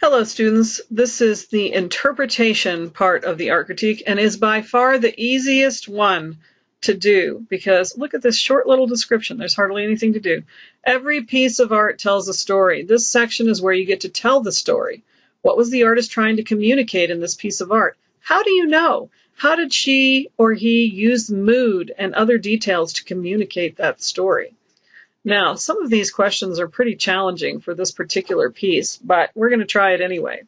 Hello students, this is the interpretation part of the art critique and is by far the easiest one to do because look at this short little description. There's hardly anything to do. Every piece of art tells a story. This section is where you get to tell the story. What was the artist trying to communicate in this piece of art? How do you know? How did she or he use mood and other details to communicate that story? Now, some of these questions are pretty challenging for this particular piece, but we're going to try it anyway.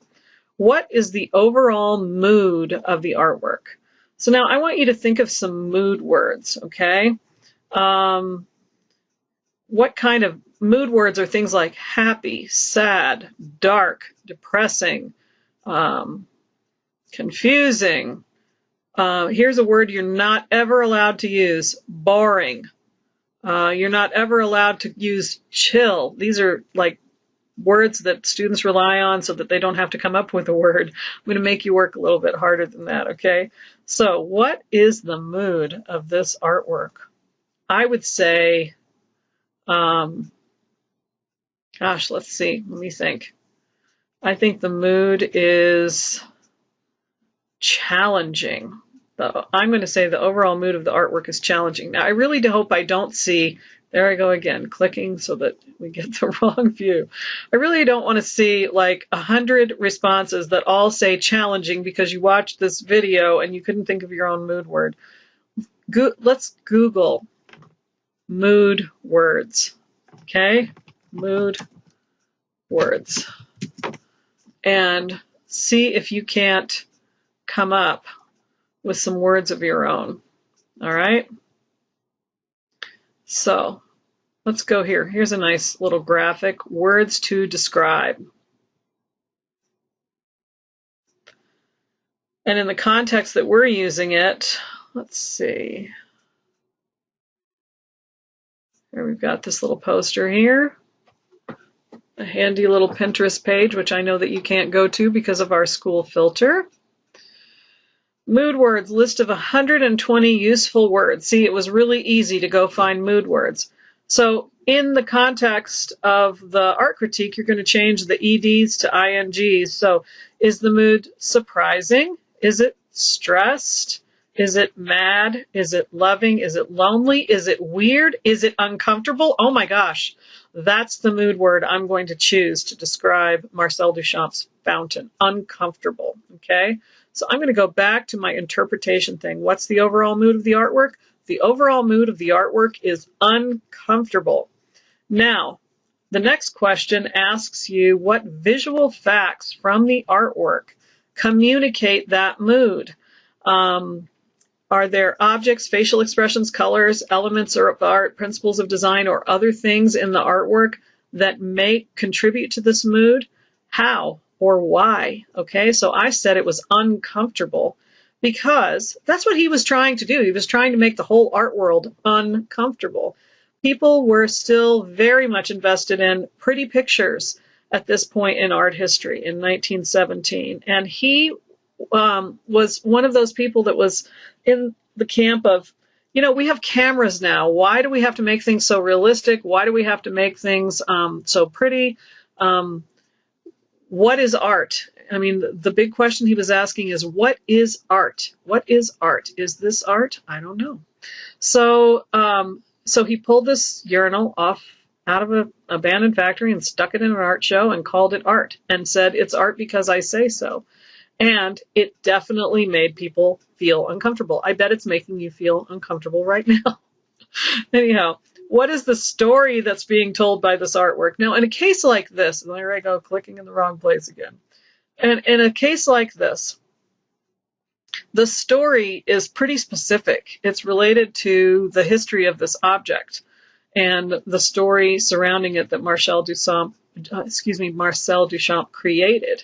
What is the overall mood of the artwork? So now I want you to think of some mood words, okay? What kind of mood words are things like happy, sad, dark, depressing, confusing? Here's a word you're not ever allowed to use, boring. You're not ever allowed to use chill. These are like words that students rely on so that they don't have to come up with a word. I'm going to make you work a little bit harder than that, okay? So what is the mood of this artwork? I would say, gosh, let's see. Let me think. I think the mood is challenging. I'm going to say the overall mood of the artwork is challenging. Now, I really do hope I don't see, there I go again, clicking so that we get the wrong view. I really don't want to see like 100 responses that all say challenging because you watched this video and you couldn't think of your own mood word. Let's Google mood words, okay? Mood words. And see if you can't come up with some words of your own. All right. So let's go here. Here's a nice little graphic, words to describe. And in the context that we're using it, let's see. Here we've got this little poster here, a handy little Pinterest page, which I know that you can't go to because of our school filter. Mood words, list of 120 useful words. See, it was really easy to go find mood words. So in the context of the art critique, you're going to change the EDs to INGs. So is the mood surprising? Is it stressed? Is it mad? Is it loving? Is it lonely? Is it weird? Is it uncomfortable? Oh my gosh, that's the mood word I'm going to choose to describe Marcel Duchamp's fountain, uncomfortable, okay? So I'm going to go back to my interpretation thing. What's the overall mood of the artwork? The overall mood of the artwork is uncomfortable. Now, the next question asks you what visual facts from the artwork communicate that mood. Are there objects, facial expressions, colors, elements of art, principles of design, or other things in the artwork that may contribute to this mood? How or why? Okay, so I said it was uncomfortable because that's what he was trying to do. He was trying to make the whole art world uncomfortable. People were still very much invested in pretty pictures at this point in art history in 1917. And he was one of those people that was in the camp of, you know, we have cameras now. Why do we have to make things so realistic? Why do we have to make things so pretty? What is art? I mean, the big question he was asking is, what is art? What is art? Is this art? I don't know. So, so he pulled this urinal out of an abandoned factory and stuck it in an art show and called it art and said, it's art because I say so. And it definitely made people feel uncomfortable. I bet it's making you feel uncomfortable right now. Anyhow, what is the story that's being told by this artwork? Now, in a case like this, there I go, clicking in the wrong place again. And in a case like this, the story is pretty specific. It's related to the history of this object and the story surrounding it that Marcel Duchamp created.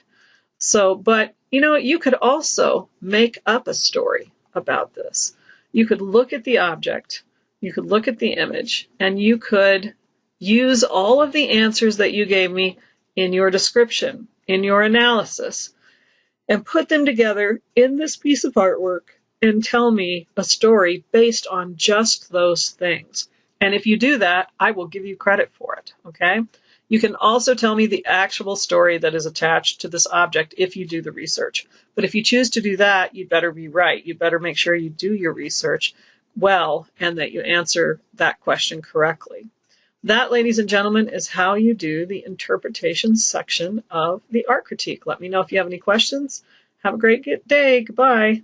So, but, you know, you could also make up a story about this. You could look at the object, you could look at the image, and you could use all of the answers that you gave me in your description, in your analysis, and put them together in this piece of artwork and tell me a story based on just those things. And if you do that, I will give you credit for it, okay? You can also tell me the actual story that is attached to this object if you do the research. But if you choose to do that, you'd better be right. You better make sure you do your research well and that you answer that question correctly. That, ladies and gentlemen, is how you do the interpretation section of the art critique. Let me know if you have any questions. Have a great day. Goodbye.